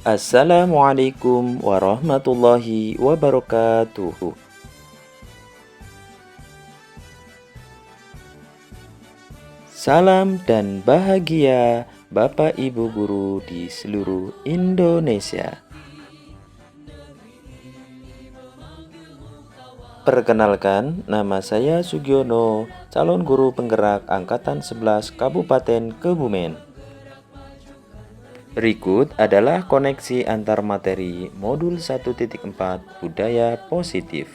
Assalamualaikum warahmatullahi wabarakatuh. Salam dan bahagia Bapak Ibu guru di seluruh Indonesia. Perkenalkan, nama saya Sugiono, calon guru penggerak Angkatan 11 Kabupaten Kebumen. Berikut adalah koneksi antar materi modul 1.4 Budaya Positif.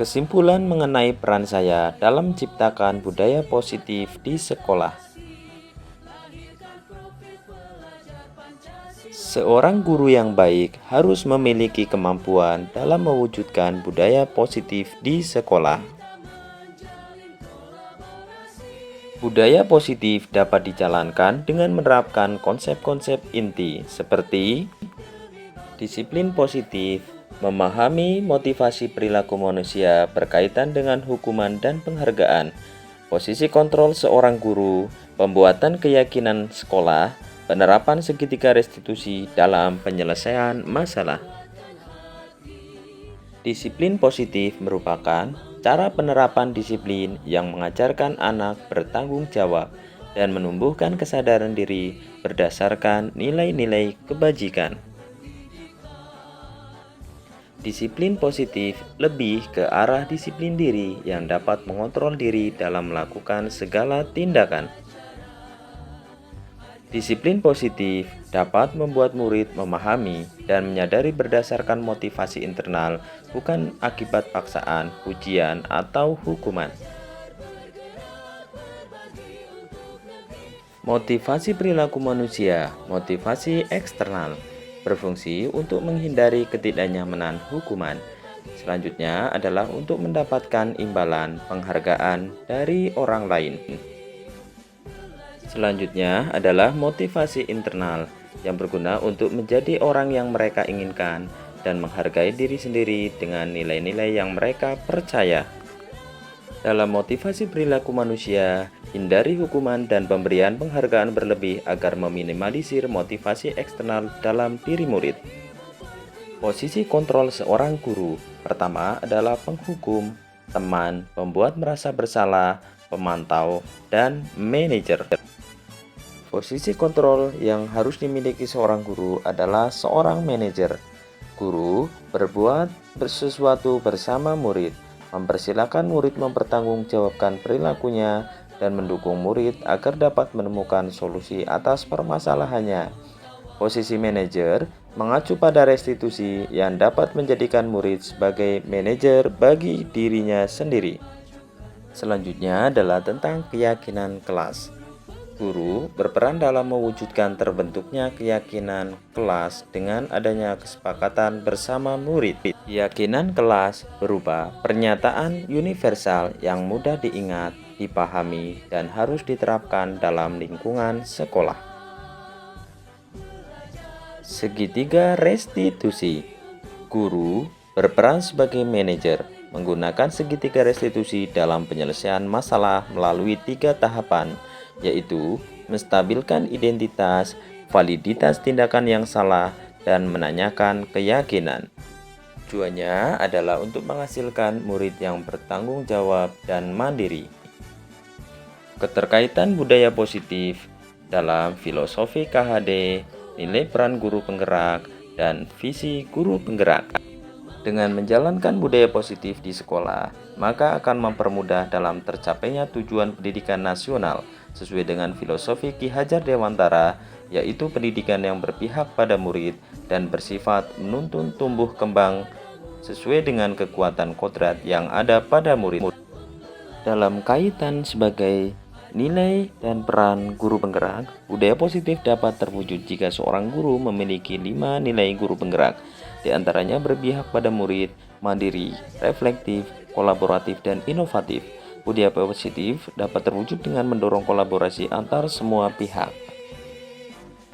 Kesimpulan mengenai peran saya dalam menciptakan budaya positif di sekolah. Seorang guru yang baik harus memiliki kemampuan dalam mewujudkan budaya positif di sekolah. Budaya positif dapat dijalankan dengan menerapkan konsep-konsep inti seperti disiplin positif, memahami motivasi perilaku manusia berkaitan dengan hukuman dan penghargaan, posisi kontrol seorang guru, pembuatan keyakinan sekolah, penerapan segitiga restitusi dalam penyelesaian masalah. Disiplin positif merupakan cara penerapan disiplin yang mengajarkan anak bertanggung jawab dan menumbuhkan kesadaran diri berdasarkan nilai-nilai kebajikan. Disiplin positif lebih ke arah disiplin diri yang dapat mengontrol diri dalam melakukan segala tindakan. Disiplin positif dapat membuat murid memahami dan menyadari berdasarkan motivasi internal, bukan akibat paksaan, ujian, atau hukuman. Motivasi perilaku manusia, motivasi eksternal, berfungsi untuk menghindari ketidaknyamanan hukuman. Selanjutnya adalah untuk mendapatkan imbalan penghargaan dari orang lain. Selanjutnya adalah motivasi internal yang berguna untuk menjadi orang yang mereka inginkan dan menghargai diri sendiri dengan nilai-nilai yang mereka percaya. Dalam motivasi perilaku manusia, hindari hukuman dan pemberian penghargaan berlebih agar meminimalisir motivasi eksternal dalam diri murid. Posisi kontrol seorang guru pertama adalah penghukum, teman, pembuat merasa bersalah, pemantau, dan manajer. Posisi kontrol yang harus dimiliki seorang guru adalah seorang manajer. Guru berbuat sesuatu bersama murid, mempersilahkan murid mempertanggungjawabkan perilakunya, dan mendukung murid agar dapat menemukan solusi atas permasalahannya. Posisi manajer mengacu pada restitusi yang dapat menjadikan murid sebagai manajer bagi dirinya sendiri. Selanjutnya adalah tentang keyakinan kelas. Guru berperan dalam mewujudkan terbentuknya keyakinan kelas dengan adanya kesepakatan bersama murid. Keyakinan kelas berupa pernyataan universal yang mudah diingat, dipahami, dan harus diterapkan dalam lingkungan sekolah. Segitiga restitusi. Guru berperan sebagai manajer, menggunakan segitiga restitusi dalam penyelesaian masalah melalui 3 tahapan, yaitu menstabilkan identitas, validitas tindakan yang salah, dan menanyakan keyakinan. Tujuannya adalah untuk menghasilkan murid yang bertanggung jawab dan mandiri. Keterkaitan budaya positif dalam filosofi KHD, nilai peran guru penggerak, dan visi guru penggerak. Dengan menjalankan budaya positif di sekolah, maka akan mempermudah dalam tercapainya tujuan pendidikan nasional sesuai dengan filosofi Ki Hajar Dewantara, yaitu pendidikan yang berpihak pada murid dan bersifat menuntun tumbuh kembang sesuai dengan kekuatan kodrat yang ada pada murid. Dalam kaitan sebagai nilai dan peran guru penggerak, budaya positif dapat terwujud jika seorang guru memiliki 5 nilai guru penggerak. Di antaranya berpihak pada murid, mandiri, reflektif, kolaboratif, dan inovatif. Budaya positif dapat terwujud dengan mendorong kolaborasi antar semua pihak.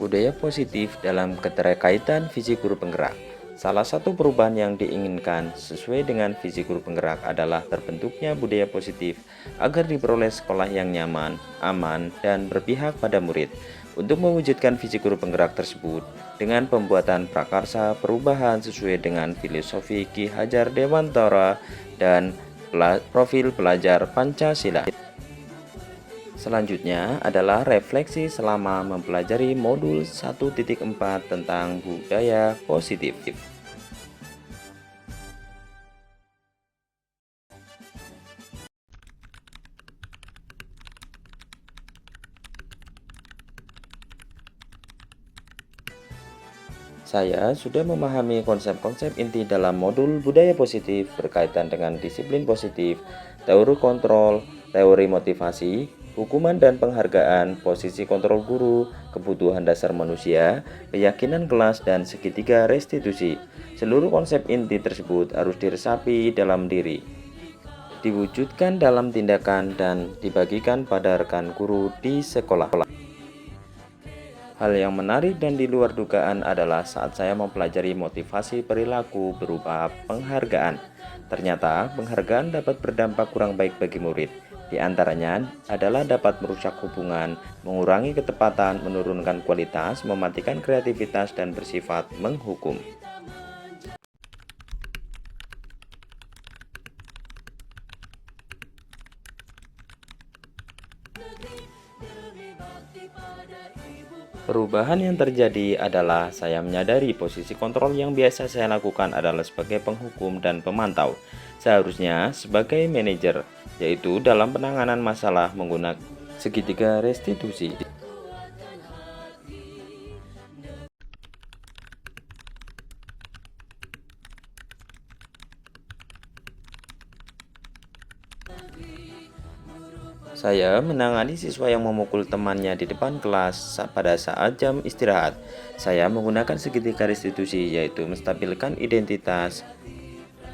Budaya positif dalam keterkaitan visi guru penggerak. Salah satu perubahan yang diinginkan sesuai dengan visi guru penggerak adalah terbentuknya budaya positif agar diperoleh sekolah yang nyaman, aman, dan berpihak pada murid. Untuk mewujudkan visi guru penggerak tersebut, dengan pembuatan prakarsa perubahan sesuai dengan filosofi Ki Hajar Dewantara dan profil pelajar Pancasila. Selanjutnya adalah refleksi selama mempelajari modul 1.4 tentang budaya positif. Saya sudah memahami konsep-konsep inti dalam modul budaya positif berkaitan dengan disiplin positif, teori kontrol, teori motivasi, hukuman dan penghargaan, posisi kontrol guru, kebutuhan dasar manusia, keyakinan kelas, dan segitiga restitusi. Seluruh konsep inti tersebut harus diresapi dalam diri, diwujudkan dalam tindakan, dan dibagikan pada rekan guru di sekolah. Hal yang menarik dan di luar dugaan adalah saat saya mempelajari motivasi perilaku berupa penghargaan. Ternyata penghargaan dapat berdampak kurang baik bagi murid. Di antaranya adalah dapat merusak hubungan, mengurangi ketepatan, menurunkan kualitas, mematikan kreativitas, dan bersifat menghukum. Perubahan yang terjadi adalah saya menyadari posisi kontrol yang biasa saya lakukan adalah sebagai penghukum dan pemantau. Seharusnya sebagai manajer, yaitu dalam penanganan masalah menggunakan segitiga restitusi. Saya menangani siswa yang memukul temannya di depan kelas pada saat jam istirahat. Saya menggunakan segitiga restitusi, yaitu menstabilkan identitas,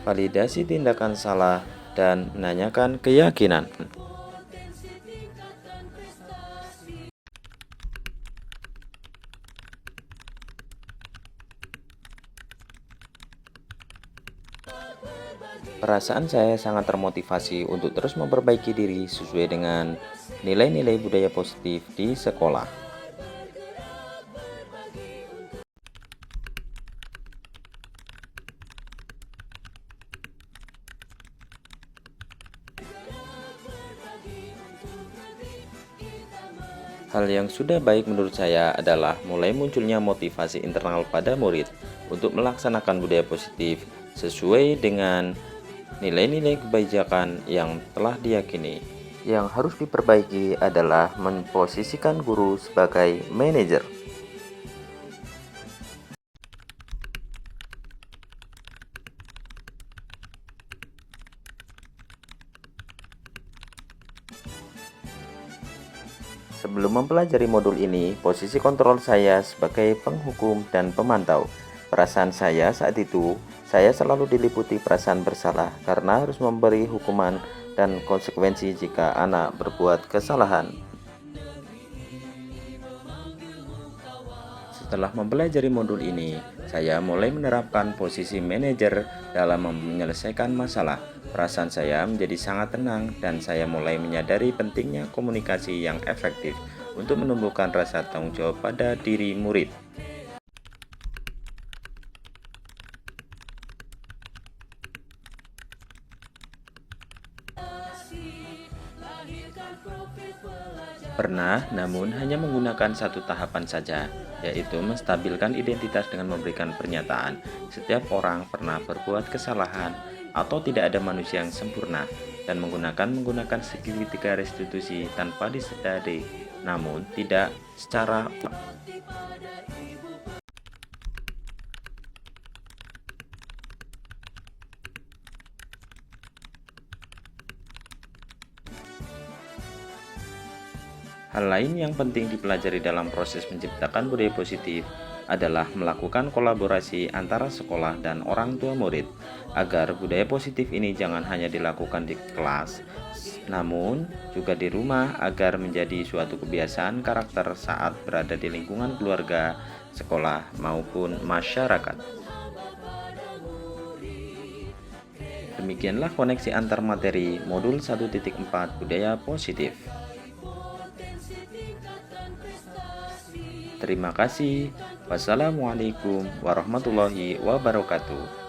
validasi tindakan salah, dan menanyakan keyakinan. Perasaan saya sangat termotivasi untuk terus memperbaiki diri sesuai dengan nilai-nilai budaya positif di sekolah. Hal yang sudah baik menurut saya adalah mulai munculnya motivasi internal pada murid untuk melaksanakan budaya positif sesuai dengan nilai-nilai kebijakan yang telah diyakini. Yang harus diperbaiki adalah memposisikan guru sebagai manajer. Sebelum mempelajari modul ini, posisi kontrol saya sebagai penghukum dan pemantau. Perasaan saya saat itu, saya selalu diliputi perasaan bersalah karena harus memberi hukuman dan konsekuensi jika anak berbuat kesalahan. Setelah mempelajari modul ini, saya mulai menerapkan posisi manajer dalam menyelesaikan masalah. Perasaan saya menjadi sangat tenang dan saya mulai menyadari pentingnya komunikasi yang efektif untuk menumbuhkan rasa tanggung jawab pada diri murid. Pernah, namun hanya menggunakan satu tahapan saja, yaitu menstabilkan identitas dengan memberikan pernyataan. Setiap orang pernah berbuat kesalahan atau tidak ada manusia yang sempurna, dan menggunakan segitiga restitusi tanpa disadari, namun tidak secara. Hal lain yang penting dipelajari dalam proses menciptakan budaya positif adalah melakukan kolaborasi antara sekolah dan orang tua murid, agar budaya positif ini jangan hanya dilakukan di kelas, namun juga di rumah agar menjadi suatu kebiasaan karakter saat berada di lingkungan keluarga, sekolah, maupun masyarakat. Demikianlah koneksi antar materi modul 1.4 budaya positif. Terima kasih. Wassalamualaikum warahmatullahi wabarakatuh.